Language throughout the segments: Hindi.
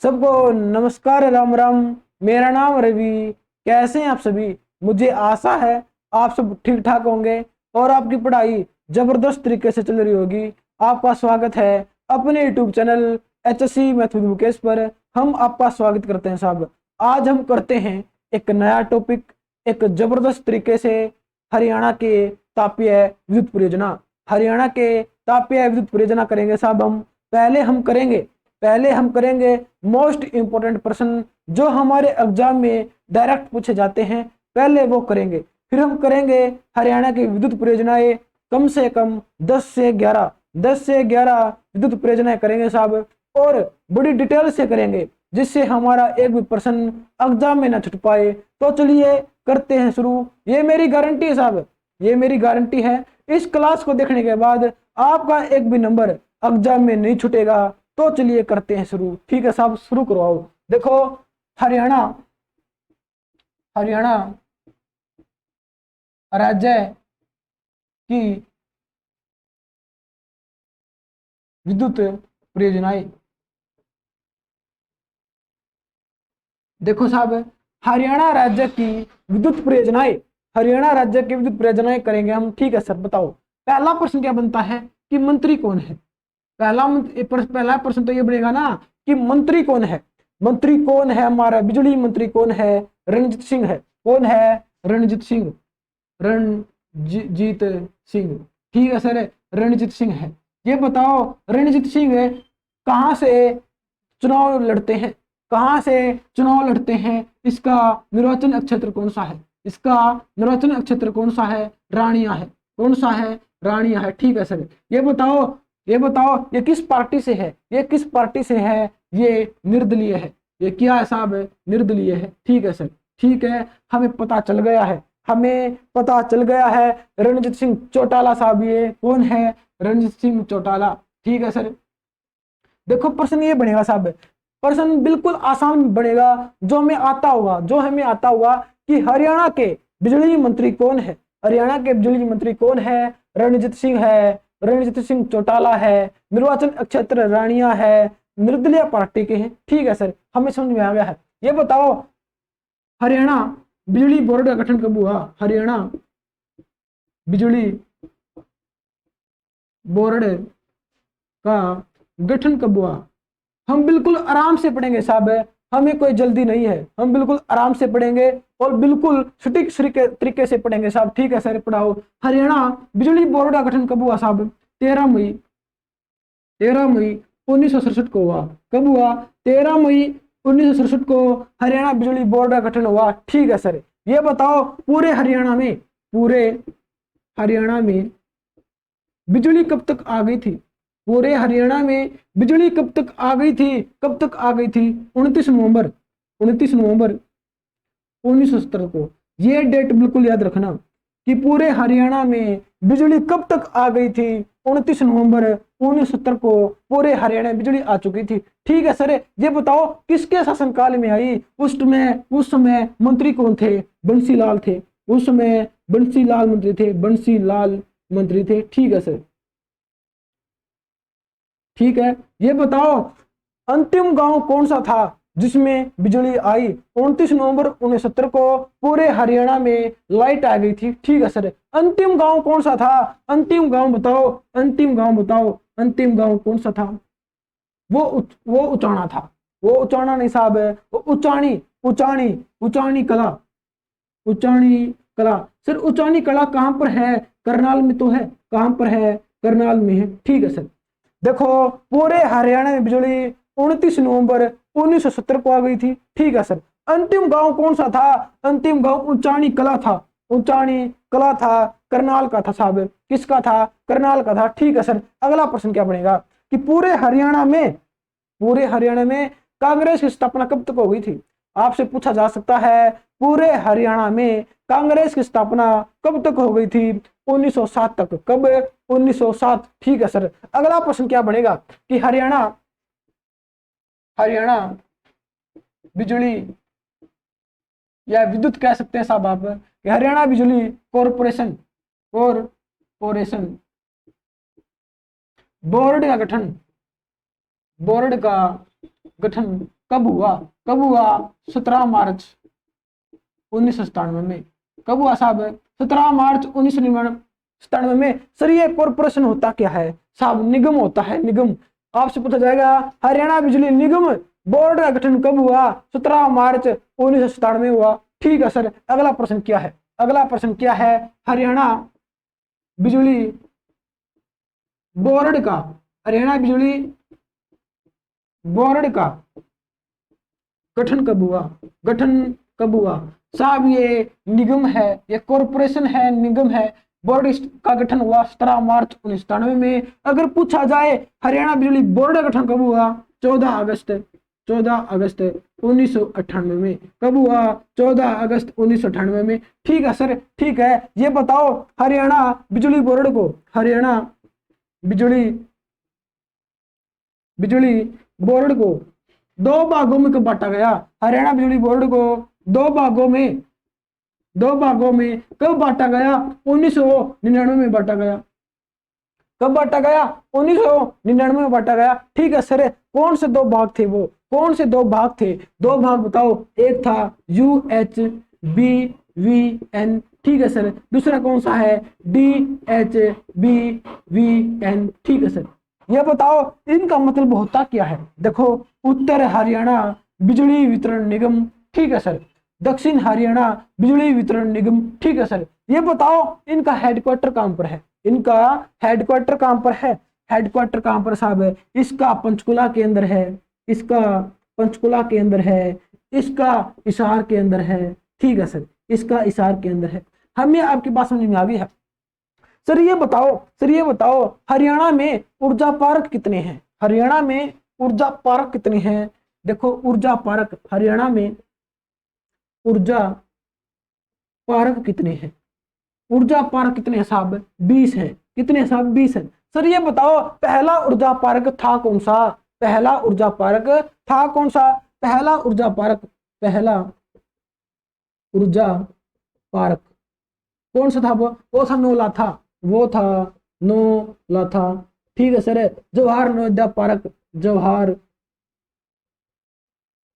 सबको नमस्कार, राम राम। मेरा नाम रवि। कैसे हैं आप सभी? मुझे आशा है आप सब ठीक ठाक होंगे और आपकी पढ़ाई जबरदस्त तरीके से चल रही होगी। आपका स्वागत है अपने YouTube channel HSC math with Mukesh पर। हम आपका स्वागत करते हैं साहब। आज हम करते हैं एक नया टॉपिक, एक जबरदस्त तरीके से हरियाणा के तापीय विद्युत परियोजना। हरियाणा के तापीय विद्युत परियोजना करेंगे साहब हम। पहले हम करेंगे मोस्ट इंपोर्टेंट प्रश्न जो हमारे एग्जाम में डायरेक्ट पूछे जाते हैं, पहले वो करेंगे। फिर हम करेंगे हरियाणा की विद्युत परियोजनाएं, कम से कम 10 से 11 विद्युत परियोजनाएं करेंगे साहब, और बड़ी डिटेल से करेंगे जिससे हमारा एक भी प्रश्न एग्जाम में ना छूट पाए। तो चलिए करते हैं शुरू। ये मेरी गारंटी है साहब, ये मेरी गारंटी है। इस क्लास को देखने के बाद आपका एक भी नंबर एग्जाम में नहीं छूटेगा। तो चलिए करते हैं शुरू। ठीक है साहब, शुरू करवाओ। देखो, हरियाणा हरियाणा राज्य की विद्युत परियोजनाएं। देखो साहब, हरियाणा राज्य की विद्युत परियोजनाएं, हरियाणा राज्य की विद्युत परियोजनाएं करेंगे हम। ठीक है सर, बताओ पहला प्रश्न क्या बनता है कि मंत्री कौन है। पहला प्रश्न तो ये बनेगा ना कि मंत्री कौन है। मंत्री कौन है? हमारा बिजली मंत्री कौन है? रणजीत सिंह है। कौन है? रणजीत सिंह। रणजीत सिंह, ठीक है सर, रणजीत सिंह है। ये बताओ रणजीत सिंह कहां से चुनाव लड़ते हैं? कहां से चुनाव लड़ते हैं? इसका निर्वाचन क्षेत्र कौन सा है? इसका निर्वाचन क्षेत्र कौन सा है? रानिया है। कौन सा है? रानिया है। ठीक है सर। ये बताओ ये किस पार्टी से है? ये किस पार्टी से है? ये निर्दलीय है। ये क्या है साहब? निर्दलीय है। ठीक है सर, ठीक है, हमें पता चल गया है, हमें पता चल गया है। रणजीत सिंह चौटाला साहब, ये कौन है? रणजीत सिंह चौटाला। ठीक है सर। देखो प्रश्न ये बनेगा साहब, प्रश्न बिल्कुल आसान बनेगा, जो हमें आता होगा कि हरियाणा के बिजली मंत्री कौन है। हरियाणा के बिजली मंत्री कौन है? रणजीत सिंह है, रणजीत सिंह चौटाला है, निर्वाचन क्षेत्र रानिया है, निर्दलीय पार्टी के हैं। ठीक है सर, हमें समझ में आ गया है। ये बताओ हरियाणा बिजली बोर्ड का गठन कब हुआ? हरियाणा बिजली बोर्ड का गठन कब हुआ? हम बिल्कुल आराम से पढ़ेंगे साहब, हमें कोई जल्दी नहीं है, हम बिल्कुल आराम से पढ़ेंगे और बिल्कुल सटीक तरीके से पढ़ेंगे साहब। ठीक है सर, पढ़ाओ। हरियाणा बिजली बोर्ड का गठन कब हुआ साहब? 13 मई 1967 को हुआ। कब हुआ? 13 मई 1967 को हरियाणा बिजली बोर्ड का गठन हुआ। ठीक है सर। ये बताओ पूरे हरियाणा में बिजली कब तक आ गई थी? पूरे हरियाणा में बिजली कब तक आ गई थी? कब तक आ गई थी? 29 नवंबर 1970 को। ये डेट बिल्कुल याद रखना कि पूरे हरियाणा में बिजली कब तक आ गई थी? 29 नवंबर 1970 को पूरे हरियाणा में बिजली आ चुकी थी। ठीक है सर। ये बताओ किसके शासनकाल में आई? उस समय मंत्री कौन थे? बंसीलाल थे। उस समय बंसीलाल मंत्री थे। ठीक है सर, ठीक है। ये बताओ अंतिम गांव कौन सा था जिसमें बिजली आई? 29 नवंबर 1970 को पूरे हरियाणा में लाइट आ गई थी। ठीक है सर। अंतिम गांव कौन सा था? अंतिम गांव बताओ, अंतिम गांव कौन सा था? वो उचाना था। वो उचाना नहीं साहब, वो उचानी कला। सर उचानी कला कहां पर है? करनाल में तो है। कहां पर है? करनाल में है। ठीक है सर। देखो पूरे हरियाणा में बिजली 29 नवंबर 1970 को आ गई थी। ठीक है सर। अंतिम गांव कौन सा था? अंतिम गांव ऊंचानी कला था। करनाल का था साहब। किसका था? करनाल का था। ठीक है सर। अगला प्रश्न क्या बनेगा कि पूरे हरियाणा में कांग्रेस की स्थापना कब तक हो गई थी? आपसे पूछा जा सकता है पूरे हरियाणा में कांग्रेस की स्थापना कब तक हो गई थी? 1907 तक। कब? 1907। ठीक है सर। अगला प्रश्न क्या बनेगा कि हरियाणा बिजली या विद्युत कह सकते हैं साहब आप, कि हरियाणा बिजली कॉरपोरेशन बोर्ड का गठन कब हुआ? कब हुआ? 17 मार्च 1997 में। कब हुआ साहब? 17 मार्च 1997 में। सर ये कॉरपोरेशन होता क्या है साहब? निगम होता है, निगम। आपसे पूछा जाएगा हरियाणा बिजली निगम बोर्ड का गठन कब हुआ? 17 मार्च 1997 में हुआ। ठीक है सर। अगला प्रश्न क्या है? अगला प्रश्न क्या है? हरियाणा बिजली बोर्ड का, हरियाणा बिजली बोर्ड का गठन कब हुआ? गठन कब हुआ साहब? ये निगम है, ये कॉरपोरेशन है, निगम है। बोर्ड का गठन हुआ 17 मार्च 1997 में। अगर पूछा जाए हरियाणा बिजली बोर्ड का गठन कब हुआ? 14 अगस्त 1998 में। कब हुआ? 14 अगस्त 1998 में। ठीक है सर, ठीक है। ये बताओ हरियाणा बिजली बोर्ड को, हरियाणा बिजली बोर्ड को दो भागों में कब बांटा गया? हरियाणा बिजली बोर्ड को दो भागों में कब बांटा गया? 1999 में बांटा गया। कब बांटा गया? 1999 में बांटा गया। ठीक है सर। कौन से दो भाग थे वो? कौन से दो भाग थे? दो भाग बताओ। एक था UHBVN, ठीक है सर। दूसरा कौन सा है? DHBVN, ठीक है सर। ये बताओ इनका मतलब होता क्या है? देखो, उत्तर हरियाणा बिजली वितरण निगम, ठीक है सर। दक्षिण हरियाणा बिजली वितरण निगम, ठीक है सर। ये बताओ इनका हेडक्वार्टर कहां पर है? इनका हेडक्वार्टर कहां पर है? हेडक्वार्टर कहां पर साहब है? इसका पंचकुला के अंदर है, इसका पंचकुला के अंदर है, इसका हिसार के अंदर है, ठीक है सर। इसका हिसार के अंदर है। हमें आपकी बात समझ में आ गई है? सर ये बताओ हरियाणा में ऊर्जा पार्क कितने हैं? हरियाणा में ऊर्जा पार्क कितने हैं? देखो, ऊर्जा पार्क हरियाणा में ऊर्जा पार्क कितने हैं? ऊर्जा पार्क कितने साहब? 20 है। कितने साहब? 20 है। सर ये बताओ पहला ऊर्जा पार्क था कौन सा? पहला ऊर्जा पार्क था कौन सा? पहला ऊर्जा पार्क कौन सा था? वो था नौला था, वो था नौला था, ठीक है सर। जवाहर नवोदय पार्क, जवाहर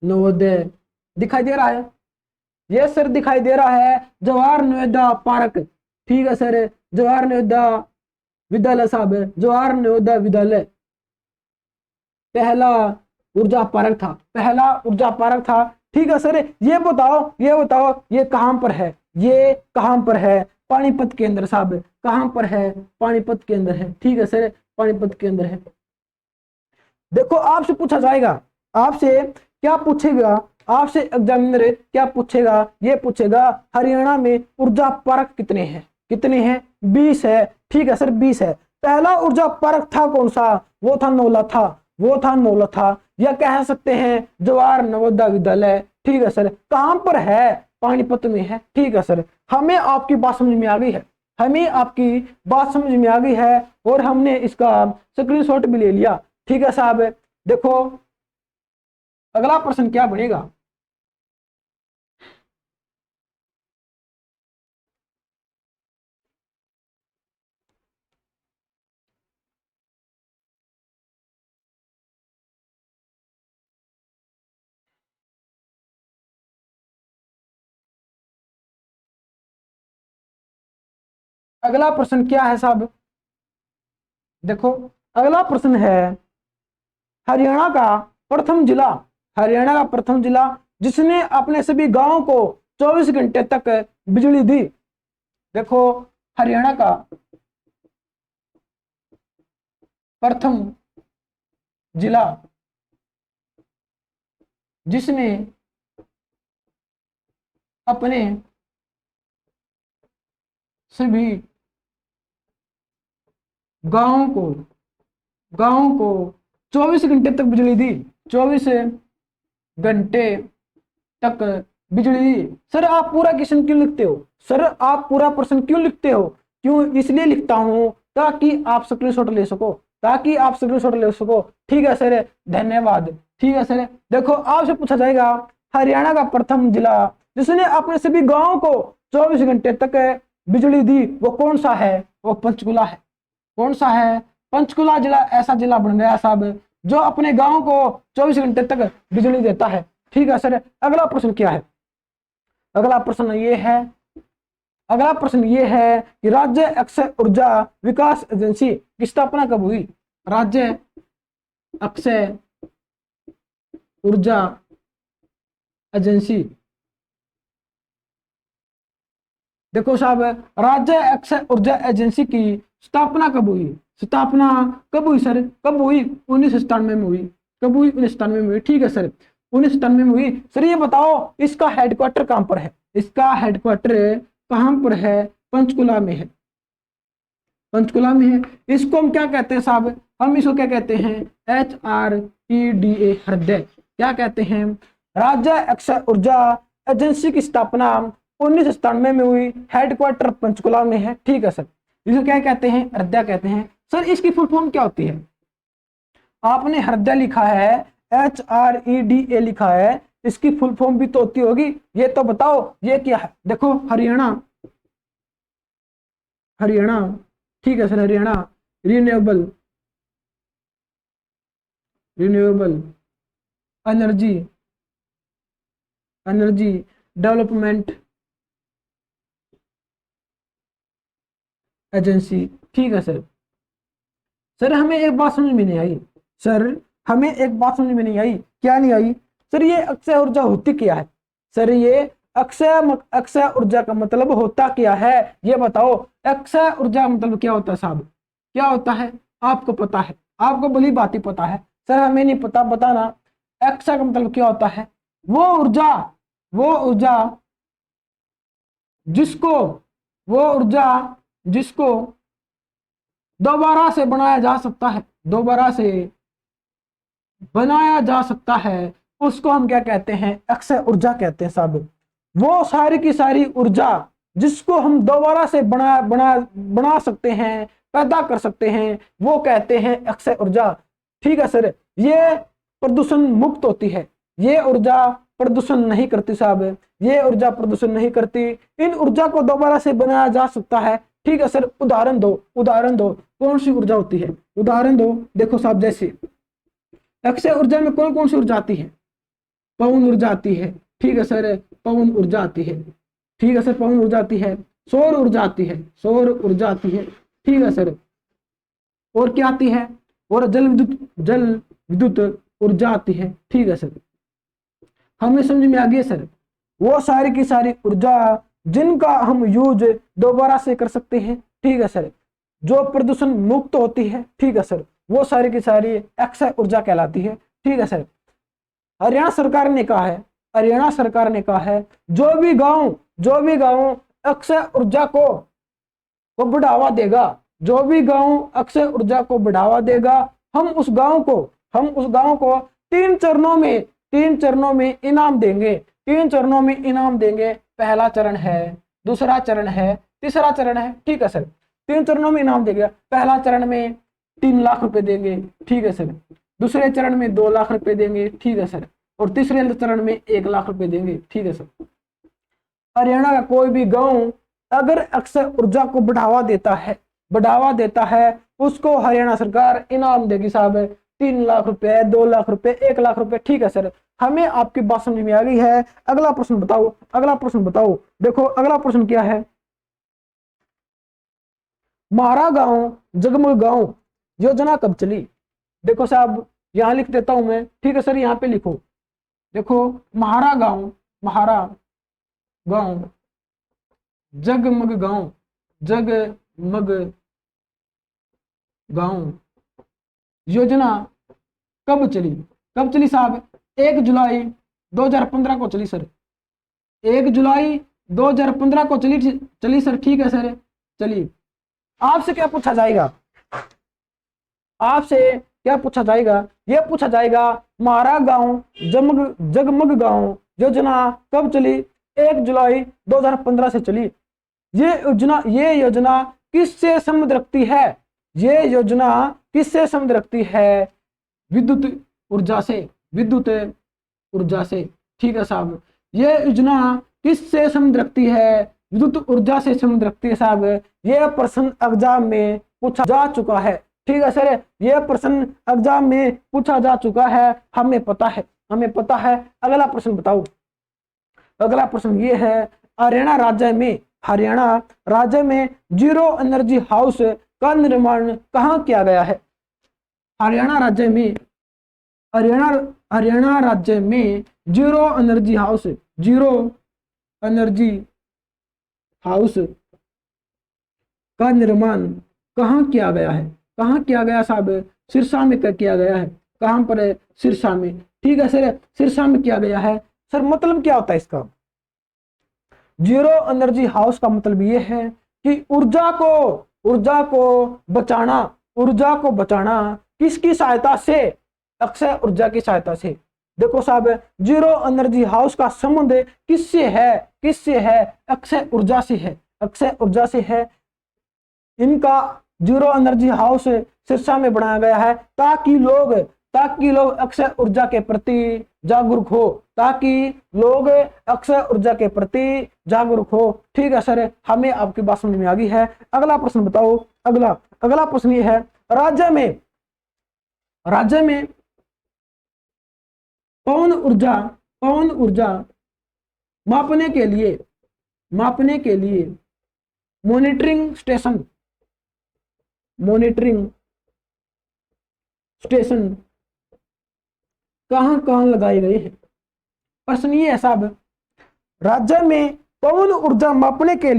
नवोदय दिखाई दे रहा है? ये सर दिखाई दे रहा है, जवाहर नवोदय पार्क, ठीक है सर। जवाहर नवोदय विद्यालय साहब, जवाहर नवोदय विद्यालय पहला ऊर्जा पार्क था, पहला ऊर्जा पार्क था, ठीक है सर। ये बताओ ये कहां पर है? ये कहां पर है? पानीपत के अंदर साहब। कहां पर है? पानीपत के अंदर है, ठीक है सर। पानीपत के अंदर है। देखो, आपसे पूछा जाएगा, आपसे क्या पूछेगा? आपसे एग्जामिनर क्या पूछेगा? ये पूछेगा हरियाणा में ऊर्जा पार्क कितने हैं? कितने हैं? 20 है, ठीक है सर, 20 है। पहला ऊर्जा पार्क था कौन सा? वो था नौला था, वो था नौला था। या कह सकते हैं जवाहर नवोदय विद्यालय, ठीक है सर। कहां पर है? पानीपत में है, ठीक है सर। हमें आपकी बात समझ में आ गई है? हमें आपकी बात समझ में आ गई है और हमने इसका स्क्रीनशॉट भी ले लिया, ठीक है साहब। देखो अगला प्रश्न क्या बनेगा? अगला प्रश्न क्या है साहब? देखो, अगला प्रश्न है हरियाणा का प्रथम जिला, हरियाणा का प्रथम जिला जिसने अपने सभी गांवों को 24 घंटे तक बिजली दी। देखो, हरियाणा का प्रथम जिला जिसने अपने सभी गांवों को 24 घंटे तक बिजली दी, 24 घंटे तक बिजली दी। सर आप पूरा क्वेश्चन क्यों लिखते हो? सर आप पूरा प्रश्न क्यों लिखते हो? क्यों? इसलिए लिखता हूं ताकि आप स्क्रीनशॉट ले सको, ताकि आप स्क्रीनशॉट ले सको, ठीक है सर। धन्यवाद, ठीक है सर। देखो, आपसे पूछा जाएगा हरियाणा का प्रथम जिला जिसने अपने सभी गांवों को 24 घंटे तक बिजली दी, वो कौन सा है? वो पंचकुला है। कौन सा है? पंचकुला जिला ऐसा जिला बन गया साहब जो अपने गांव को 24 घंटे तक बिजली देता है। ठीक है सर। अगला प्रश्न क्या है? अगला प्रश्न ये है कि राज्य अक्षय ऊर्जा विकास एजेंसी की स्थापना कब हुई? राज्य अक्षय ऊर्जा एजेंसी, देखो साहब, राज्य अक्षय ऊर्जा एजेंसी की स्थापना कब हुई? स्थापना कब हुई सर? कब हुई? 1997 में हुई। कब हुई? 1997 में हुई। ठीक है सर, 1997 में हुई। सर ये बताओ इसका हेडक्वार्टर कहां पर है? इसका हेडक्वार्टर कहां पर है? पंचकुला में है। पंचकुला में है। इसको हम क्या कहते हैं साहब? हम इसको क्या कहते हैं? HREDA, हृदय। क्या कहते हैं? राज्य अक्षय ऊर्जा एजेंसी की स्थापना 1997 में हुई, हेडक्वार्टर पंचकुला में है। ठीक है सर। इसको क्या कहते हैं? हृदय कहते हैं। सर इसकी फुल फॉर्म क्या होती है? आपने हृदय लिखा है, HREDA लिखा है, इसकी फुल फॉर्म भी तो होती होगी, ये तो बताओ ये क्या है? देखो हरियाणा, हरियाणा, ठीक है sir, Haryana renewable energy development agency. ठीक है सर। सर हमें एक बात समझ में नहीं आई। सर हमें एक बात समझ में नहीं आई। क्या नहीं आई? सर ये अक्षय ऊर्जा होती क्या है? सर ये अक्षय ऊर्जा का मतलब होता क्या है? ये बताओ। अक्षय ऊर्जा का मतलब क्या होता है साहब? क्या होता है? आपको पता है? आपको भली बात ही पता है। सर हमें नहीं पता, बताना। अक्षय का मतलब क्या होता है? वो ऊर्जा जिसको दोबारा से बनाया जा सकता है, दोबारा से बनाया जा सकता है, उसको हम क्या कहते हैं? अक्षय ऊर्जा कहते हैं साहब। वो सारी की सारी ऊर्जा जिसको हम दोबारा से बना सकते हैं, पैदा कर सकते हैं, वो कहते हैं अक्षय ऊर्जा। ठीक है सर। ये प्रदूषण मुक्त होती है, ये ऊर्जा प्रदूषण नहीं करती साहब, ये ऊर्जा प्रदूषण नहीं करती। इन ऊर्जा को दोबारा से बनाया जा सकता है। ठीक है सर। उदाहरण दो कौन सी ऊर्जा होती है? उदाहरण दो। देखो साहब, जैसे अक्षय ऊर्जा में कौन कौन सी ऊर्जा आती है? पवन ऊर्जा आती है। ठीक है सर, पवन ऊर्जा आती है। ठीक है सर, पवन ऊर्जा आती है। सौर ऊर्जा आती है, सौर ऊर्जा आती है। ठीक है सर। और क्या आती है? और जल विद्युत ऊर्जा आती है। ठीक है सर। हमें समझ में आ गया सर? वो सारी की सारी ऊर्जा जिनका हम यूज दोबारा से कर सकते हैं। ठीक है सर। जो प्रदूषण मुक्त होती है। ठीक है सर। वो सारी की सारी अक्षय ऊर्जा कहलाती है। ठीक है सर। हरियाणा सरकार ने कहा है जो भी गांव अक्षय ऊर्जा को बढ़ावा देगा, जो भी गांव अक्षय ऊर्जा को बढ़ावा देगा, हम उस गांव को 3 चरणों में इनाम देंगे। 3 चरणों में इनाम देंगे। पहला चरण है, दूसरा चरण है, तीसरा चरण है। ठीक है सर। 3 चरणों में इनाम देंगे। पहला चरण में 3 लाख रुपए देंगे। ठीक है सर। दूसरे चरण में 2 लाख रुपए देंगे। ठीक है सर। और तीसरे चरण में 1 लाख रुपए देंगे। ठीक है सर। हरियाणा का कोई भी गांव अगर अक्षय ऊर्जा को बढ़ावा देता है, उसको हरियाणा सरकार इनाम देगी साहब। 3 लाख रुपए, 2 लाख रुपए, 1 लाख रुपए। ठीक है सर। हमें आपकी बात समझ में आ गई है। अगला प्रश्न बताओ। देखो अगला प्रश्न क्या है? म्हारा गांव जगमग गांव योजना कब चली? देखो साहब, यहां लिख देता हूं मैं। ठीक है सर, यहां पे लिखो। देखो म्हारा गांव जगमग गांव योजना कब चली साहब? 1 जुलाई 2015 को चली सर। 1 जुलाई 2015 को चली सर। ठीक है सर। चलिए, आपसे क्या पूछा जाएगा? ये पूछा जाएगा म्हारा गांव जगमग गांव योजना कब चली? 1 जुलाई 2015 से चली। ये योजना किससे संबंध रखती है? ये योजना किससे संबंध रखती है? विद्युत ऊर्जा से। ठीक है साहब। ये योजना किससे संबंध रखती है? विद्युत ऊर्जा से संबंध रखती है साहब। यह प्रश्न एग्जाम में पूछा जा चुका है। ठीक है सर, ये प्रश्न एग्जाम में पूछा जा चुका है, हमें पता है, हमें पता है। अगला प्रश्न बताओ। अगला प्रश्न ये है, हरियाणा राज्य में जीरो एनर्जी हाउस का निर्माण कहाँ किया गया है? हरियाणा राज्य में, हरियाणा हरियाणा राज्य में zero energy house, zero energy house का निर्माण कहाँ किया गया है? कहाँ किया गया साहब? सिरसा में किया गया है। कहाँ पर है? सिरसा में। ठीक है सर, सिरसा में किया गया है। सर मतलब क्या होता है इसका? जीरो एनर्जी हाउस का मतलब ये है कि ऊर्जा को बचाना, ऊर्जा को बचाना किसकी सहायता से? अक्षय ऊर्जा की सहायता से। देखो साहब, जीरो एनर्जी हाउस का संबंध किससे है? किससे है? अक्षय ऊर्जा से है, अक्षय ऊर्जा से है। इनका जीरो एनर्जी हाउस सिरसा में बनाया गया है ताकि लोग अक्षय ऊर्जा के प्रति जागरूक हो, ताकि लोग अक्षय ऊर्जा के प्रति जागरूक हो। ठीक है सर, हमें आपकी बात समझ में आ गई है। अगला प्रश्न बताओ। अगला प्रश्न ये है, राज्य में पवन ऊर्जा मापने के लिए मॉनिटरिंग स्टेशन कहां कहां लगाए गए हैं? प्रश्न ये है साहब, राज्य में पवन ऊर्जा मापने के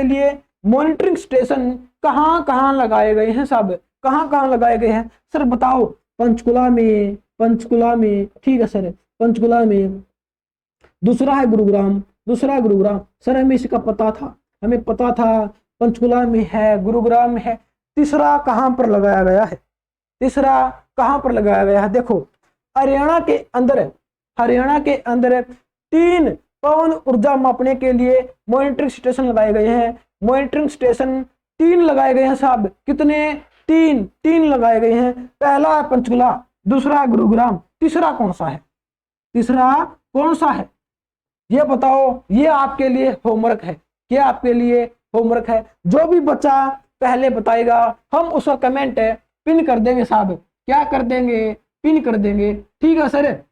लिए मॉनिटरिंग स्टेशन कहां कहां लगाए गए हैं साहब? कहां कहां लगाए गए हैं सर बताओ? पंचकुला में, ठीक है सर, पंचकुला में। दूसरा है गुरुग्राम, सर हमें इसका पता था, हमें पता था पंचकुला में है, गुरुग्राम में है। तीसरा कहां पर लगाया गया है? देखो, हरियाणा के अंदर 3 पवन ऊर्जा मापने के लिए मॉनिटरिंग स्टेशन लगाए गए हैं। मॉनिटरिंग स्टेशन 3 लगाए गए हैं साहब। कितने? 3 लगाए गए हैं। पहला है पंचकुला, दूसरा है गुरुग्राम, तीसरा कौन सा है? ये बताओ। ये आपके लिए होमवर्क है। क्या आपके लिए होमवर्क है? जो भी बच्चा पहले बताएगा हम उसका कमेंट पिन कर देंगे साहब। क्या कर देंगे? पिन कर देंगे। ठीक है सर,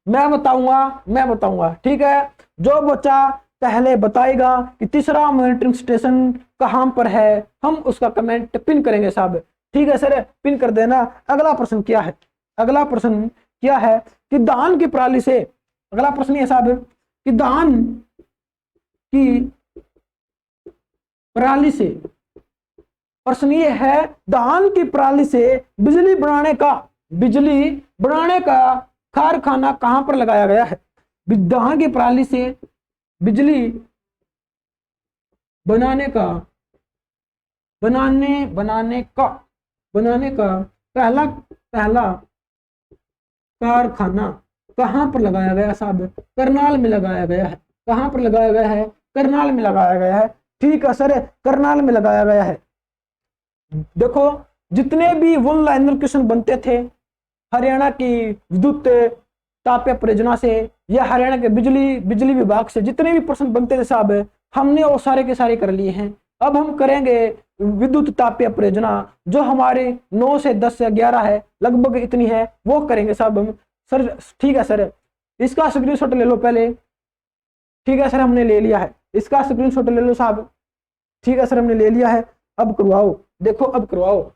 मैं बताऊंगा। ठीक है, जो बच्चा पहले बताएगा कि तीसरा मॉनिटरिंग स्टेशन कहां पर है, हम उसका कमेंट पिन करेंगे साहब। ठीक है सर, पिन कर देना। अगला प्रश्न क्या है कि दान की प्रणाली से, अगला प्रश्न है साहब कि दान की प्रणाली से, प्रश्न ये है, दान की प्रणाली से बिजली बनाने का कारखाना कहां पर लगाया गया है? दान की प्रणाली से बिजली बनाने का पहला कारखाना कहां पर लगाया गया साहब? करनाल में लगाया गया है। कहां पर लगाया गया है? करनाल में लगाया गया है। ठीक है सर, करनाल में लगाया गया है। देखो, जितने भी वन लाइनर क्वेश्चन बनते थे हरियाणा की विद्युत तापीय परियोजना से या हरियाणा के बिजली विभाग से, जितने भी प्रश्न बनते थे साहब, हमने वो सारे के सारे कर लिए हैं। अब हम करेंगे विद्युत तापीय परियोजना, जो हमारे 9 से 10 से 11 है, लगभग इतनी है, वो करेंगे साहब हम। सर ठीक है सर, इसका स्क्रीनशॉट ले लो पहले। ठीक है सर, हमने ले लिया है। इसका स्क्रीनशॉट ले लो साहब। ठीक है सर, हमने ले लिया है। अब करवाओ, देखो अब करवाओ।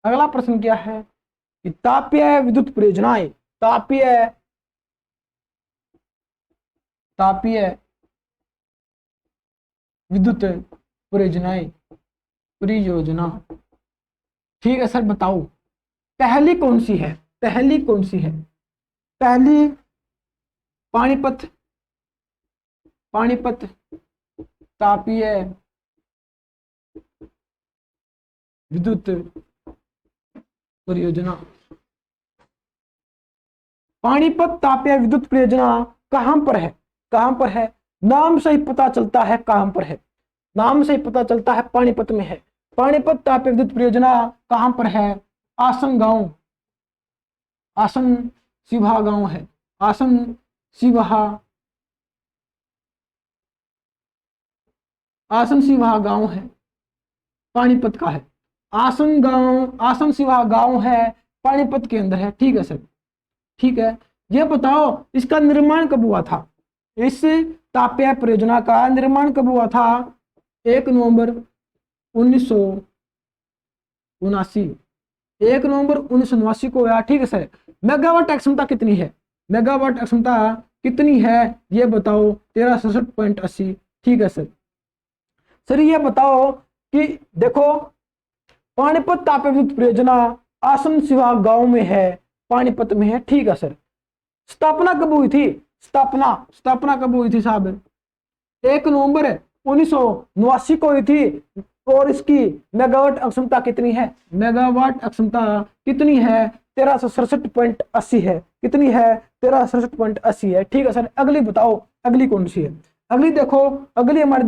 अगला प्रश्न क्या है कि तापीय विद्युत परियोजनाएं, तापीय विद्युत परियोजना। ठीक है सर, बताओ पहली कौन सी है? पहली पानीपत तापीय विद्युत परियोजना। पानीपत तापीय विद्युत परियोजना कहां पर है? कहां पर है? नाम से ही पता चलता है कहां पर है, नाम से ही पता चलता है पानीपत में है। पानीपत तापीय विद्युत परियोजना कहां पर है? आसन गांव, आसन सिवाहा गांव है, आसन सिवाहा, आसन सिवाहा गांव है, पानीपत का है। आसन गांव, आसन सिवाहा गांव है, पानीपत के अंदर है। ठीक है सर, ठीक है। ये बताओ इसका निर्माण कब हुआ था? इस तापीय परियोजना का निर्माण कब हुआ था? 1 नवंबर 1979, 1 नवंबर 1979 को हुआ। ठीक है सर। मेगावाट क्षमता कितनी है? मेगावाट क्षमता कितनी है ये बताओ? 1367.80। ठीक है सर। सर ये बताओ कि देखो पानीपत तापीय विद्युत परियोजना आसन सिवाहा गांव में है, पानीपत में है। ठीक है सर। स्थापना कब हुई थी? स्थापना कब हुई थी साहब? 1 नवंबर 1979 को हुई थी। और इसकी मेगावाट क्षमता कितनी है? मेगावाट क्षमता कितनी है? 1367.80 है। कितनी है? 1367.80 है। ठीक है सर। अगली बताओ, अगली कौन सी है? अगली देखो, अगली हमारे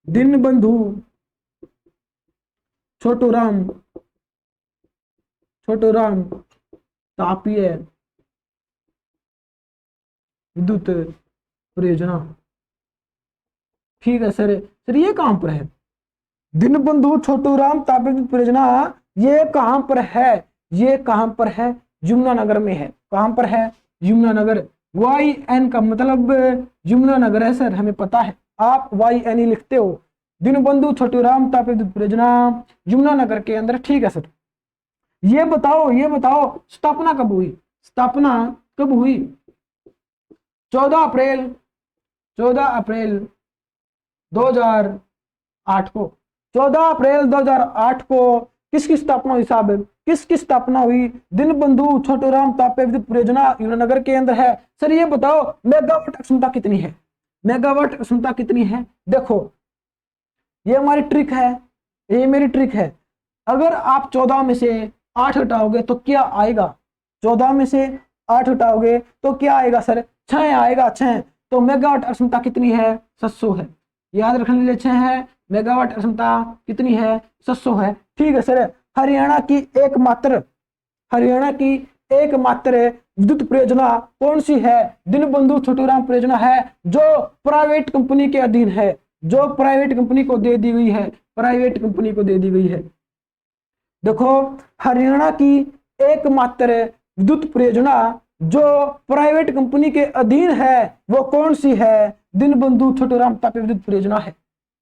दीनबंधु छोटू राम तापीय विद्युत परियोजना। ठीक है सर। सर ये कहां पर है? दीनबंधु छोटू राम तापीय विद्युत परियोजना ये कहां पर है? ये कहां पर है? यमुनानगर में है। कहां पर है? यमुनानगर। YN का मतलब यमुनानगर है सर, हमें पता है। आप YN ही लिखते हो। दीनबंधु छोटू राम तापीय विद्युत परियोजना यमुनानगर के अंदर। ठीक है सर। ये बताओ स्थापना कब हुई? स्थापना कब हुई? 14 अप्रैल 2008 को। 14 अप्रैल 2008 को किसकी स्थापना हुई साहब? किसकी स्थापना हुई? दीनबंधु छोटू राम तापीय विद्युत परियोजना यमुनानगर के अंदर है। सर ये बताओ मेगावाट क्षमता कितनी है? मेगावाट क्षमता कितनी है? देखो ये हमारी ट्रिक है, ये मेरी ट्रिक है। अगर आप 14 में से 8 हटाओगे तो क्या आएगा? 14 में से 8 हटाओगे तो क्या आएगा सर? 6 आएगा, 6। तो मेगावाट क्षमता कितनी है? 700 है। याद रखने के लिए 6 है। मेगावाट क्षमता कितनी है? 700 है। ठीक है सर। हरियाणा की एकमात्र विद्युत परियोजना कौन सी है? दीनबंधु छोटू राम परियोजना है, जो प्राइवेट कंपनी के अधीन है, जो प्राइवेट कंपनी को दे दी गई है, प्राइवेट कंपनी को दे दी गई है। देखो हरियाणा की एकमात्र विद्युत परियोजना जो प्राइवेट कंपनी के अधीन है वो कौन सी है? दीनबंधु छोटू राम तापीय विद्युत परियोजना है।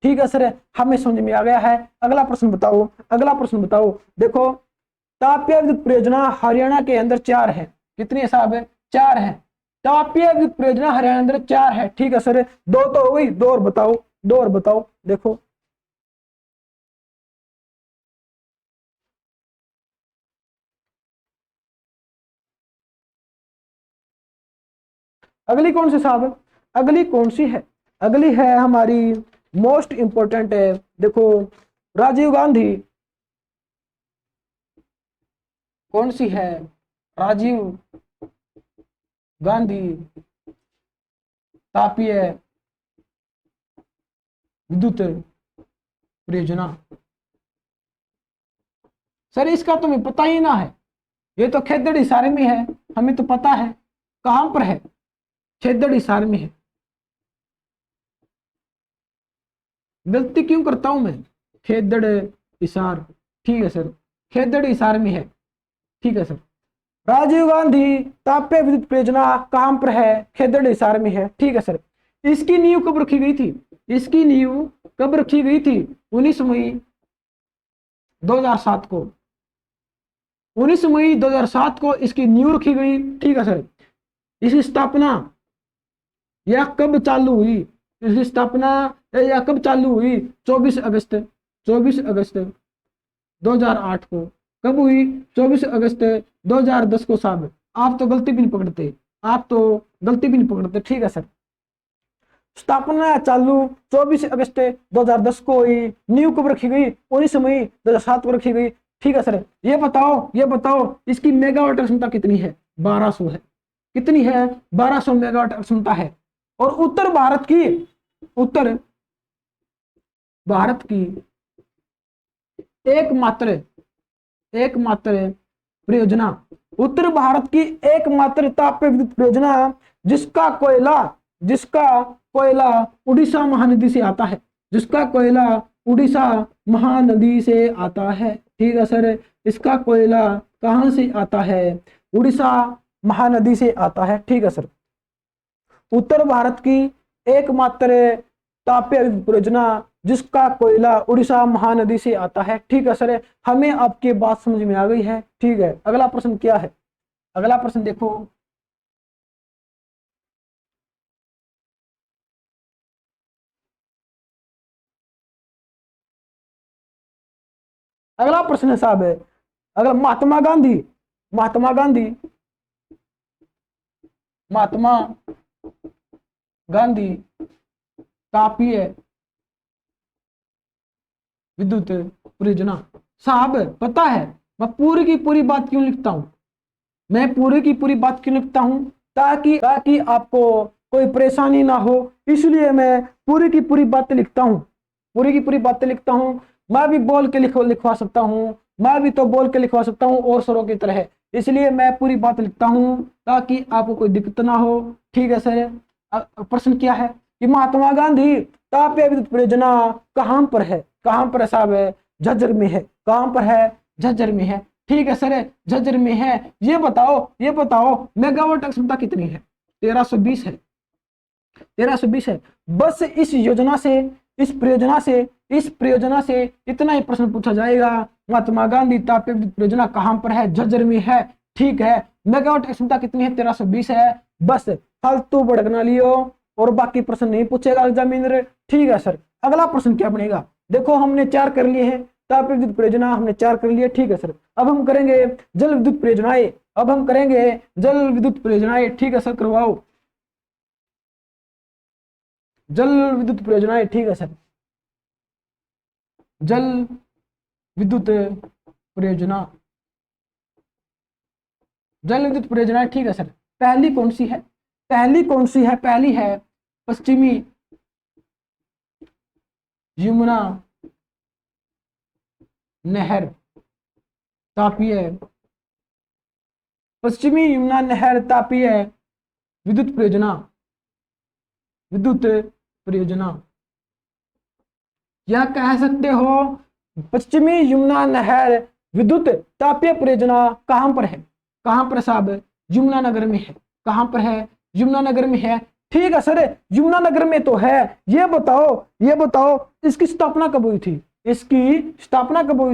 ठीक है सर, हमें समझ में आ गया है। अगला प्रश्न बताओ, अगला प्रश्न बताओ। देखो तापीय विद्युत परियोजना हरियाणा के अंदर 4 है। कितनी है साहब? 4 है। तापीय विद्युत परियोजना हरियाणा के अंदर 4 है। ठीक है सर। 2 तो हो गई, 2 और बताओ, 2 और बताओ। देखो अगली कौन सी साहब? अगली कौन सी है? अगली है हमारी मोस्ट इंपोर्टेंट है। देखो राजीव गांधी कौन सी है? राजीव गांधी तापीय विद्युत परियोजना। सर इसका तुम्हें पता ही ना है, ये तो खेदड़ हिसार में है, हमें तो पता है। कहां पर है? खेदड़ हिसार में है। गलती क्यों करता हूं मैं? खेदड़ हिसार। ठीक है सर, खेदड़ हिसार में है। ठीक है सर। राजीव गांधी तापीय विद्युत परियोजना कहां पर है? खेदड़ हिसार में है। ठीक है सर। इसकी नींव कब रखी गई थी? इसकी नींव कब रखी गई थी? 19 मई 2007 को। 19 मई 2007 को इसकी नींव रखी गई। ठीक है सर। इसकी स्थापना या कब चालू हुई? इसकी स्थापना या कब चालू हुई? 24 अगस्त 2008 को। कब हुई? 24 अगस्त 2010 को। साहब आप तो गलती भी नहीं पकड़ते, आप तो गलती भी नहीं पकड़ते। ठीक है सर। स्थापना चालू 24 अगस्त 2010 को हुई। नींव कब रखी गई? 19 मई 2007 को रखी गई। ठीक है सर, ये बताओ इसकी मेगावाट क्षमता कितनी है? 1200 है। कितनी है? 1200 मेगावाट क्षमता है। और उत्तर भारत की एकमात्र परियोजना, उत्तर भारत की एकमात्र ताप विद्युत परियोजना जिसका कोयला उड़ीसा महानदी से आता है, जिसका कोयला उड़ीसा महानदी से आता है। ठीक है सर, इसका कोयला कहां से आता है? उड़ीसा महानदी से आता है। ठीक है सर, उत्तर भारत की एकमात्र तापीय परियोजना जिसका कोयला उड़ीसा महानदी से आता है। ठीक है सर, हमें आपकी बात समझ में आ गई है। ठीक है, अगला प्रश्न क्या है? अगला प्रश्न देखो, अगला प्रश्न साहब है, अगर महात्मा गांधी तापीय विद्युत परियोजना। साहब पता है मैं पूरी की पूरी बात क्यों लिखता हूं? ताकि आपको कोई परेशानी ना हो, इसलिए मैं पूरी की पूरी बातें लिखता हूं। मैं भी बोल के लिखवा सकता हूं, और सरों की तरह, इसलिए मैं पूरी बात लिखता हूं ताकि आपको कोई दिक्कत ना हो। ठीक है सर, प्रश्न क्या है कि महात्मा गांधी तापीय विद्युत परियोजना कहां पर है? साहब है झज्जर में है। कहां पर है? झज्जर में है। ठीक है सर, झज्जर में है। ये बताओ मेगावाट क्षमता कितनी है? 1320 है। 1320 है। बस इस परियोजना से इतना ही प्रश्न पूछा जाएगा, महात्मा गांधी तापीय विद्युत परियोजना कहां पर है? झज्जर में है। ठीक है, मेगावाट क्षमता कितनी है? 1320 है। बस फालतू भड़कना लियो और बाकी प्रश्न नहीं पूछेगा एग्जामिनर। ठीक है सर, अगला प्रश्न क्या बनेगा? देखो हमने 4 कर लिए हैं, तापीय विद्युत परियोजना हमने 4 कर लिए। ठीक है सर, अब हम करेंगे जल विद्युत परियोजनाएं। ठीक है सर, करवाओ जल विद्युत परियोजनाएं। ठीक है सर, जल विद्युत परियोजनाएं। ठीक है सर, पहली कौन सी है? पहली है पश्चिमी यमुना नहर तापीय विद्युत परियोजना। या कह सकते हो पश्चिमी यमुना नहर विद्युत तापीय परियोजना कहां पर है? साहब? यमुनानगर में है। कहां पर है? यमुनानगर में है। ठीक है सर, यमुनानगर में तो है। ये बताओ इसकी स्थापना कब हुई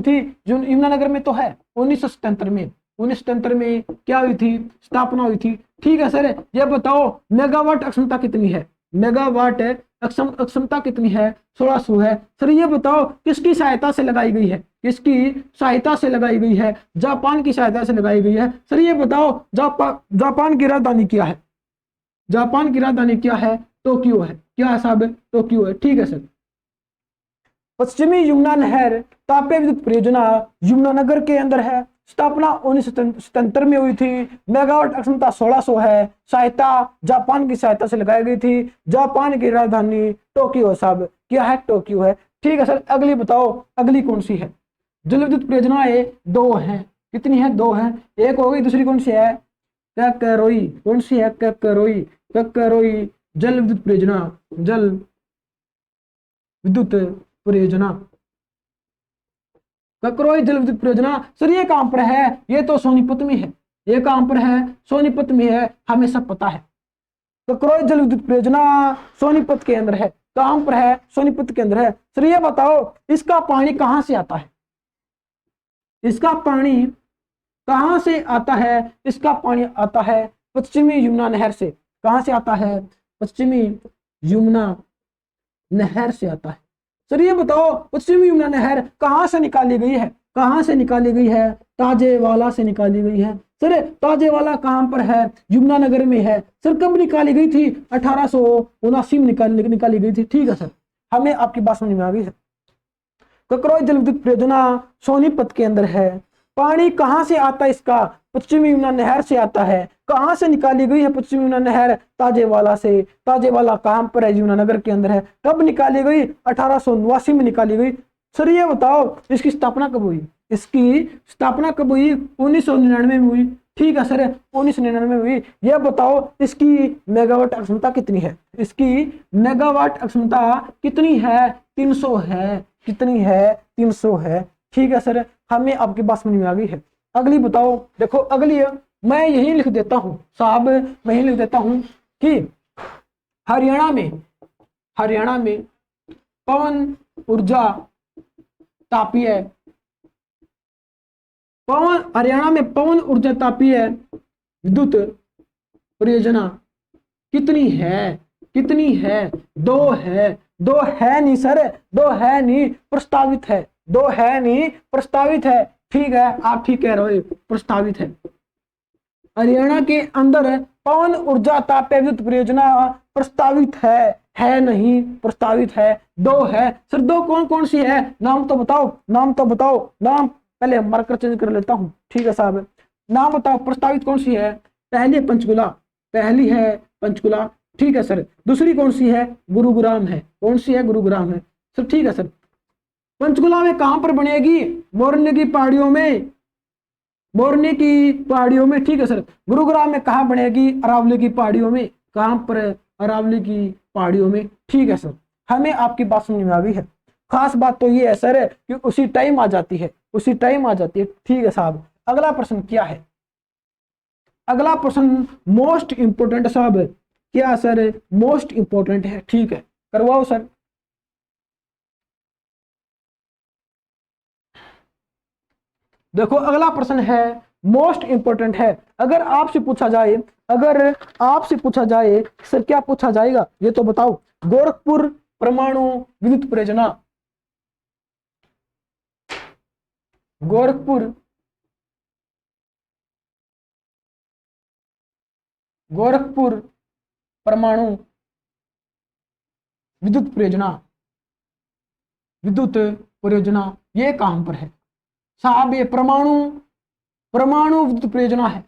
थी? यमुनानगर में तो है 1977 में। 1977 में क्या हुई थी? स्थापना हुई थी। ठीक है सर, ये बताओ मेगावाट क्षमता कितनी है? 1600 है। सर ये बताओ किसकी सहायता से लगाई गई है? जापान की सहायता से लगाई गई है। सर ये बताओ जापान की राजधानी क्या है? टोक्यो है। क्या है साहब? टोक्यो है। ठीक है सर, पश्चिमी यमुना नहर तापीय विद्युत परियोजना यमुनानगर के अंदर है। स्थापना 1977 में हुई थी। मेगावाट क्षमता 1600 है। सहायता जापान की सहायता से लगाई गई थी। जापान की राजधानी टोक्यो साहब। क्या है? टोक्यो है। ठीक है सर, अगली बताओ, अगली कौन सी है? जल विद्युत परियोजनाएं 2 हैं। कितनी है? 2 है। एक हो गई, दूसरी कौन सी है? ककरोई। कौन सी है? ककरोई जल विद्युत परियोजना। ककरोई जल विद्युत परियोजना। सर ये कहां पर है? ये तो सोनीपत में है। ये कहां पर है? सोनीपत में है, हमें सब पता है। ककरोई जल विद्युत परियोजना सोनीपत के अंदर है। कहां पर है? सोनीपत के अंदर है। सर ये बताओ इसका पानी कहां से आता है? इसका पानी कहां से आता है? इसका पानी आता है पश्चिमी यमुना नहर से। कहां से आता है? पश्चिमी यमुना नहर से आता है। सर ये बताओ पश्चिमी यमुना नहर कहां से निकाली गई है? ताजेवाला से निकाली गई है। सर ताजेवाला कहां पर है? यमुनानगर में है। सर कब निकाली गई थी? 1879 में निकाली गई थी। ठीक है सर, हमें आपकी बात समझ में आ गई है। ककरोई जल विद्युत परियोजना सोनीपत के अंदर है। पानी कहां से आता है इसका? पश्चिमी यमुना नहर से आता है। कहां से निकाली गई है पश्चिमी यमुना नहर? ताजेवाला से। ताजेवाला कहां पर है? यमुनानगर के अंदर है। कब निकाली गई? 1879 में निकाली गई। सर ये बताओ इसकी स्थापना कब हुई? इसकी स्थापना कब हुई? 1999 में हुई। ठीक है सर, 1999 में हुई। यह बताओ इसकी मेगावाट क्षमता कितनी है? इसकी मेगावाट क्षमता कितनी है? 300 है। कितनी है? 300 है। ठीक है सर, हमें आपकी बात समझ में आ गई है। अगली बताओ। देखो अगली मैं यही लिख देता हूं साहब, मैं यही लिख देता हूं कि हरियाणा में पवन ऊर्जा तापीय हरियाणा में पवन ऊर्जा तापीय विद्युत परियोजना कितनी है? कितनी है? 2 है। 2 है नहीं सर, 2 है नहीं, प्रस्तावित है। 2 है नहीं, प्रस्तावित है। ठीक है, आप ठीक कह रहे हो, प्रस्तावित है। हरियाणा के अंदर पवन ऊर्जा तापीय विद्युत परियोजना प्रस्तावित है नहीं, प्रस्तावित है। 2 है सर। 2 कौन कौन सी है? नाम तो बताओ, नाम तो बताओ। नाम पहले मार्कर चेंज कर लेता हूं। ठीक है साहब, नाम बताओ प्रस्तावित कौन सी है? पहली पंचकुला, पहली है पंचकुला। ठीक है सर। दूसरी कौन सी है? गुरुग्राम है। कौन सी है? गुरुग्राम है सर। ठीक है सर। पंचकुला में कहां पर बनेगी? मोरनी की पहाड़ियों में, मोरनी की पहाड़ियों में। ठीक है सर। गुरुग्राम में कहां बनेगी? अरावली की पहाड़ियों में। कहां पर? अरावली की पहाड़ियों में। ठीक है सर, हमें आपकी बात समझ में आ गई है। खास बात तो ये है सर कि उसी टाइम आ जाती है, उसी टाइम आ जाती है। ठीक है साहब, अगला प्रश्न क्या है? अगला प्रश्न मोस्ट इंपोर्टेंट साहब। क्या सर? मोस्ट इंपोर्टेंट है। ठीक है, करवाओ सर। देखो अगला प्रश्न है, मोस्ट इंपोर्टेंट है। अगर आपसे पूछा जाए, अगर आपसे पूछा जाए सर क्या पूछा जाएगा ये तो बताओ। गोरखपुर परमाणु विद्युत परियोजना, गोरखपुर गोरखपुर परमाणु विद्युत परियोजना, विद्युत परियोजना ये कहां पर है साहब? ये परमाणु विद्युत परियोजना है।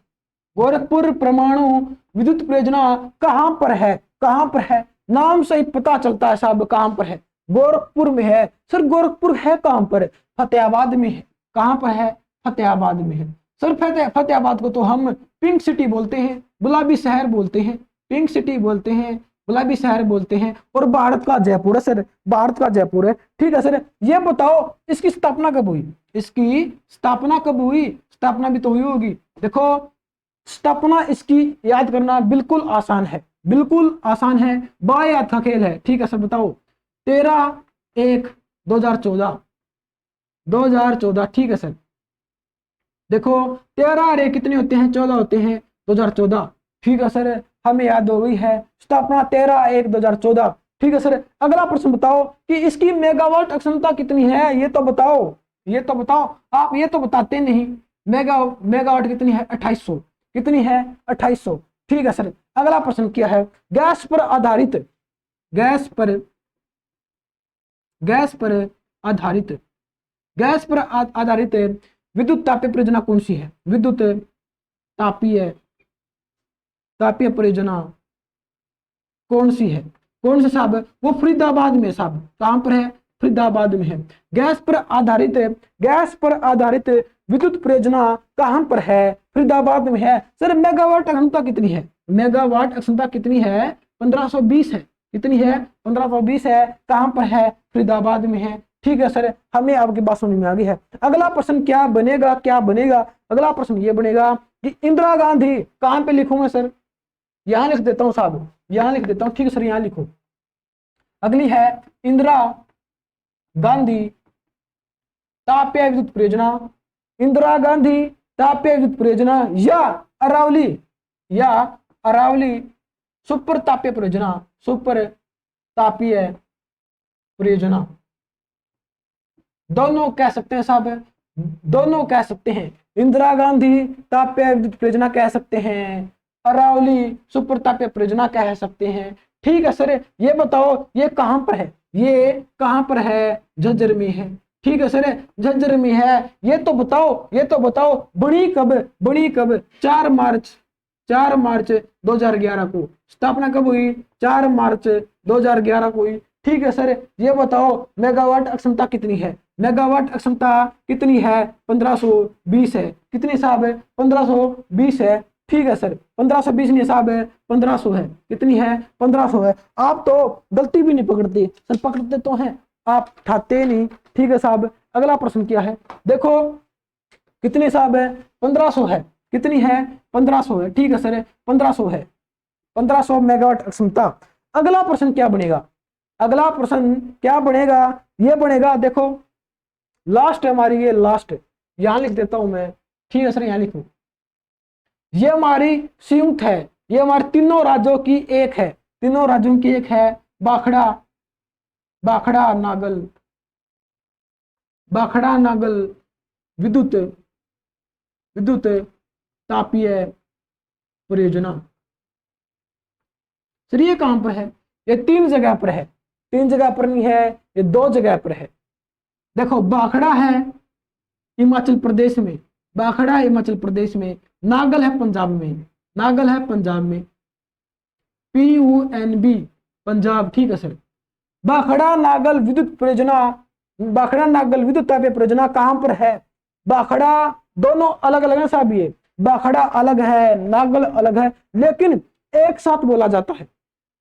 गोरखपुर परमाणु विद्युत परियोजना कहां पर है? कहां पर है? नाम से ही पता चलता है साहब कहां पर है। गोरखपुर में है। सर गोरखपुर है कहां पर? फतेहाबाद में है। कहां पर है? फतेहाबाद में है। सर फतेहाबाद को तो हम पिंक सिटी बोलते हैं, गुलाबी शहर बोलते हैं, पिंक सिटी बोलते हैं, गुलाबी शहर बोलते हैं। और भारत का जयपुर है सर, भारत का जयपुर है। ठीक है सर, ये बताओ इसकी स्थापना कब हुई? इसकी स्थापना कब हुई? स्थापना भी तो हुई होगी। देखो स्थापना इसकी याद करना बिल्कुल आसान है, बिल्कुल आसान है, बाएं हाथ का खेल है। ठीक है सर, बताओ 13/1/2014, 2014। ठीक है सर। देखो 13 रे कितने होते हैं? 14 होते हैं, 2014। ठीक है सर, हमें याद हो गई है स्थापना 13/1/2014। ठीक है सर, अगला प्रश्न बताओ कि इसकी मेगावाट क्षमता कितनी है? ये तो बताओ, ये तो बताओ। आप ये तो बताते नहीं। मेगावाट कितनी है? 2800। कितनी है? 2800। ठीक है सर, अगला प्रश्न क्या है? गैस पर आधारित, गैस पर गैस पर आधारित गैस पर आधारित विद्युत तापीय परियोजना कौन सी है? विद्युत तापीय तापीय परियोजना कौन सी है? कौन से साहब? वो फरीदाबाद में साहब। कहां पर है? फरीदाबाद में है। गैस पर आधारित विद्युत परियोजना कहां पर है? फरीदाबाद में है। सर मेगावाट क्षमता कितनी है? मेगावाट क्षमता कितनी है? 1520 है। कितनी है? 1520 है। कहां पर है? फरीदाबाद में है। ठीक है सर, हमें आपकी बात समझ में आ गई है। अगला प्रश्न क्या बनेगा? क्या बनेगा? अगला प्रश्न ये बनेगा कि इंदिरा गांधी कहां पे लिखूंगा सर? यहां लिख देता हूं साहब, यहां लिख देता हूं। ठीक है सर, यहां लिखो। अगली है इंदिरा गांधी तापीय विद्युत परियोजना, इंदिरा गांधी तापीय विद्युत परियोजना या अरावली सुपर तापीय परियोजना, सुपर तापीय परियोजना। दोनों कह सकते हैं साहब, दोनों कह सकते हैं। इंदिरा गांधी ताप्य विद्युत परियोजना कह सकते हैं, अरावली सुपर ताप्य परियोजना कह सकते हैं। ठीक है सर, ये बताओ ये कहां पर है, ये कहां पर है? झज्जर में है। ठीक है सर, झज्जर में है। ये तो बताओ, ये तो बताओ बनी कब? बनी कब? 4 मार्च 2011 को। स्थापना कब हुई? 4 मार्च 2011 को हुई। ठीक है सर, ये बताओ मेगावाट अक्षमता कितनी है? मेगावाट अक्षमता कितनी है? 1520 है। कितनी साहब है? 1520 है। ठीक है सर, 1520 नहीं साहब है, 1500 है। कितनी है? 1500 है। आप तो गलती भी नहीं पकड़ते सर, पकड़ते तो हैं, आप उठाते नहीं। ठीक है साहब, अगला प्रश्न क्या है? देखो कितनी साहब है? 1500 है। कितनी है? 1500 है। ठीक है सर, 1500 है, 1500 मेगावाट अक्षमता। अगला प्रश्न क्या बनेगा? अगला प्रश्न क्या बनेगा? ये बनेगा, देखो लास्ट है हमारी, ये लास्ट यहां लिख देता हूं मैं। ठीक है सर, यहां लिखूं, ये हमारी संयुक्त है, ये हमारे तीनों राज्यों की एक है, तीनों राज्यों की एक है। बाखड़ा, बाखड़ा नागल, बाखड़ा नागल विद्युत विद्युत तापीय परियोजना। सर ये कहां पर है? ये 3 जगह पर है। 3 जगह पर नहीं है, ये 2 जगह पर है। देखो बाखड़ा है हिमाचल प्रदेश में, बाखड़ा है हिमाचल प्रदेश में, नागल है पंजाब में, नागल है पंजाब में, PUNB पंजाब। ठीक है सर, बाखड़ा नागल विद्युत परियोजना, बाखड़ा नागल विद्युत तापीय परियोजना कहां पर है? बाखड़ा दोनों अलग अलग है साहब, ये बाखड़ा अलग है, नागल अलग है, लेकिन एक साथ बोला जाता है।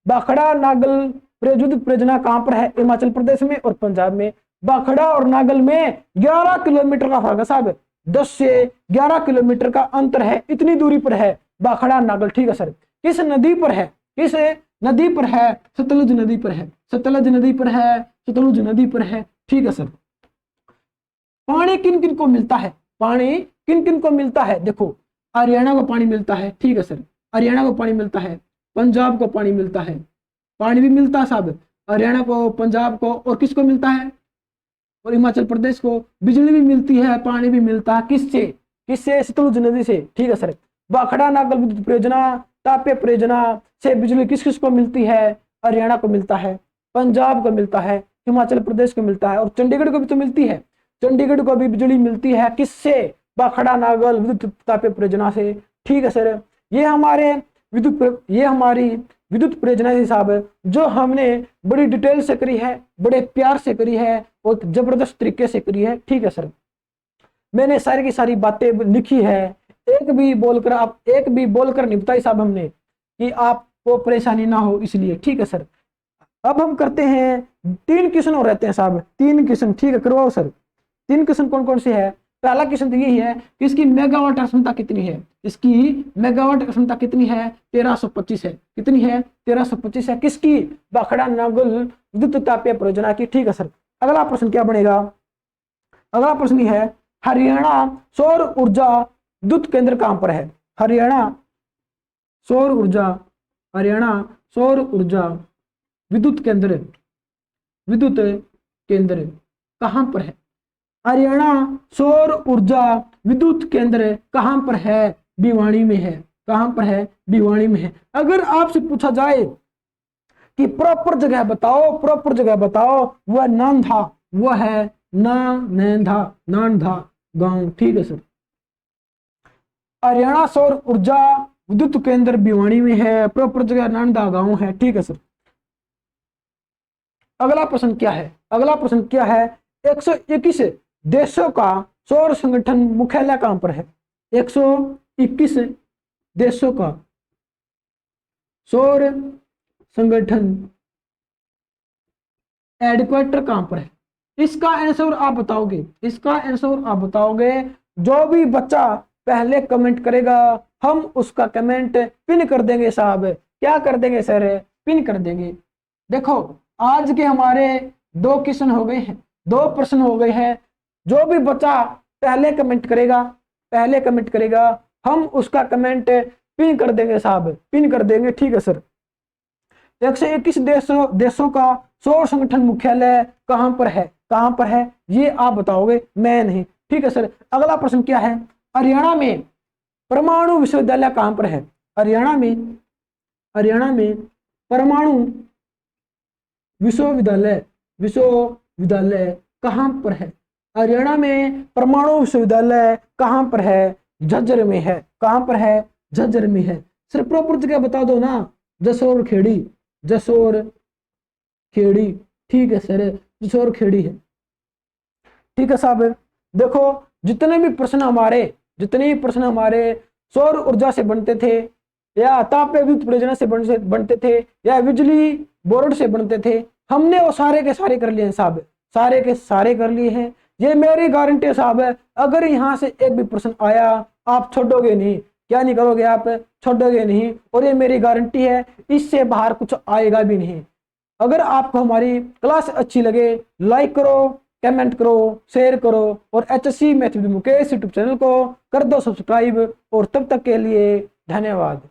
बाखड़ा नागल विद्युत परियोजना कहां पर है? हिमाचल प्रदेश में और पंजाब में। बाखड़ा और नागल में 11 किलोमीटर का फर्क है साहब, 10 से 11 किलोमीटर का अंतर है, इतनी दूरी पर है बाखड़ा नागल। ठीक है सर, किस नदी पर है? किस नदी पर है? सतलुज नदी पर है, सतलुज नदी पर है, सतलुज नदी पर है। ठीक है सर, पानी किन किन को मिलता है? पानी किन किन को मिलता है? देखो हरियाणा को पानी मिलता है। ठीक है सर, हरियाणा को पानी मिलता है, पंजाब को पानी मिलता है, पानी भी मिलता है साहब हरियाणा को, पंजाब को, और किसको मिलता है? और हिमाचल प्रदेश को। बिजली भी मिलती है, पानी भी मिलता है, किससे? किससे? सतलुज नदी से। ठीक है सर, बाखड़ा नागल विद्युत परियोजना ताप्य परियोजना से बिजली किस किस को मिलती है? हरियाणा को मिलता है, पंजाब को मिलता है, हिमाचल प्रदेश को मिलता है, और चंडीगढ़ को भी तो मिलती है। चंडीगढ़ को भी बिजली मिलती है, किससे? बाखड़ा नागल विद्युत ताप्य परियोजना से। ठीक है सर, ये हमारे ये हमारी विद्युत परियोजना हिसाब है जो हमने बड़ी डिटेल से करी है, बड़े प्यार से करी है और जबरदस्त तरीके से करी है। ठीक है सर, मैंने सारी की सारी बातें लिखी है, एक भी बोलकर नहीं बताई साहब हमने, कि आपको परेशानी ना हो इसलिए। ठीक है सर, अब हम करते हैं 3 क्वेश्चन और रहते हैं साहब, 3 क्वेश्चन। ठीक है, करवाओ सर। 3 क्वेश्चन कौन कौन से है? पहला क्वेश्चन तो यही है कि इसकी मेगावाट क्षमता कितनी है? इसकी मेगावाट क्षमता कितनी है? 1325 है। कितनी है? 1325 है। किसकी? बाखड़ा नागल विद्युत तापीय परियोजना की। ठीक है सर, अगला प्रश्न क्या बनेगा? अगला प्रश्न है हरियाणा सौर ऊर्जा विद्युत केंद्र कहां पर है? हरियाणा सौर ऊर्जा, हरियाणा सौर ऊर्जा विद्युत केंद्र, विद्युत केंद्र कहां पर है? हरियाणा सौर ऊर्जा विद्युत केंद्र कहां पर है? भिवानी में है। कहां पर है? भिवानी में है। अगर आपसे पूछा जाए कि प्रॉपर जगह बताओ, प्रॉपर जगह बताओ, वह नांधा, वह है नांधा, नांधा गांव। ठीक है सर, हरियाणा सौर ऊर्जा विद्युत केंद्र भिवानी में है, प्रॉपर जगह नांधा गांव है। ठीक है सर, अगला प्रश्न क्या है? अगला प्रश्न क्या है? 121 देशों का सौर संगठन मुख्यालय कहां पर है? 121 देशों का सौर संगठन हेडक्वार्टर कहां पर है? इसका आंसर आप बताओगे, इसका आंसर आप बताओगे। जो भी बच्चा पहले कमेंट करेगा हम उसका कमेंट पिन कर देंगे साहब। क्या कर देंगे सर? पिन कर देंगे। देखो आज के हमारे 2 क्वेश्चन हो गए हैं, 2 प्रश्न हो गए हैं। जो भी बच्चा पहले कमेंट करेगा, पहले कमेंट करेगा, हम उसका कमेंट पिन कर देंगे साहब, पिन कर देंगे। ठीक है सर, 121 देशों का सौर संगठन मुख्यालय कहां पर है? कहां पर है ये आप बताओगे, मैं नहीं। ठीक है सर। अगला प्रश्न क्या है, हरियाणा में परमाणु विश्वविद्यालय कहां पर है? हरियाणा में परमाणु विश्वविद्यालय कहां पर है? हरियाणा में परमाणु विश्वविद्यालय कहां पर है? झज्जर में है। कहां पर है? झज्जर में है। सर प्रॉपर जगह बता दो ना। जसोर खेड़ी, ठीक है सर, जसोर खेड़ी है। ठीक है साहब, देखो जितने भी प्रश्न हमारे सौर ऊर्जा से बनते थे, या ताप विद्युत परियोजना से बनते थे, या बिजली बोर्ड से बनते थे, हमने वो सारे के सारे कर लिए हैं साहब, सारे के सारे कर लिए हैं। ये मेरी गारंटी है साहब, अगर यहाँ से एक भी प्रश्न आया आप छोड़ोगे नहीं। क्या नहीं करोगे आप? छोड़ोगे नहीं। और ये मेरी गारंटी है, इससे बाहर कुछ आएगा भी नहीं। अगर आपको हमारी क्लास अच्छी लगे, लाइक करो, कमेंट करो, शेयर करो, और HSC math with Mukesh YouTube channel को कर दो सब्सक्राइब। और तब तक के लिए धन्यवाद।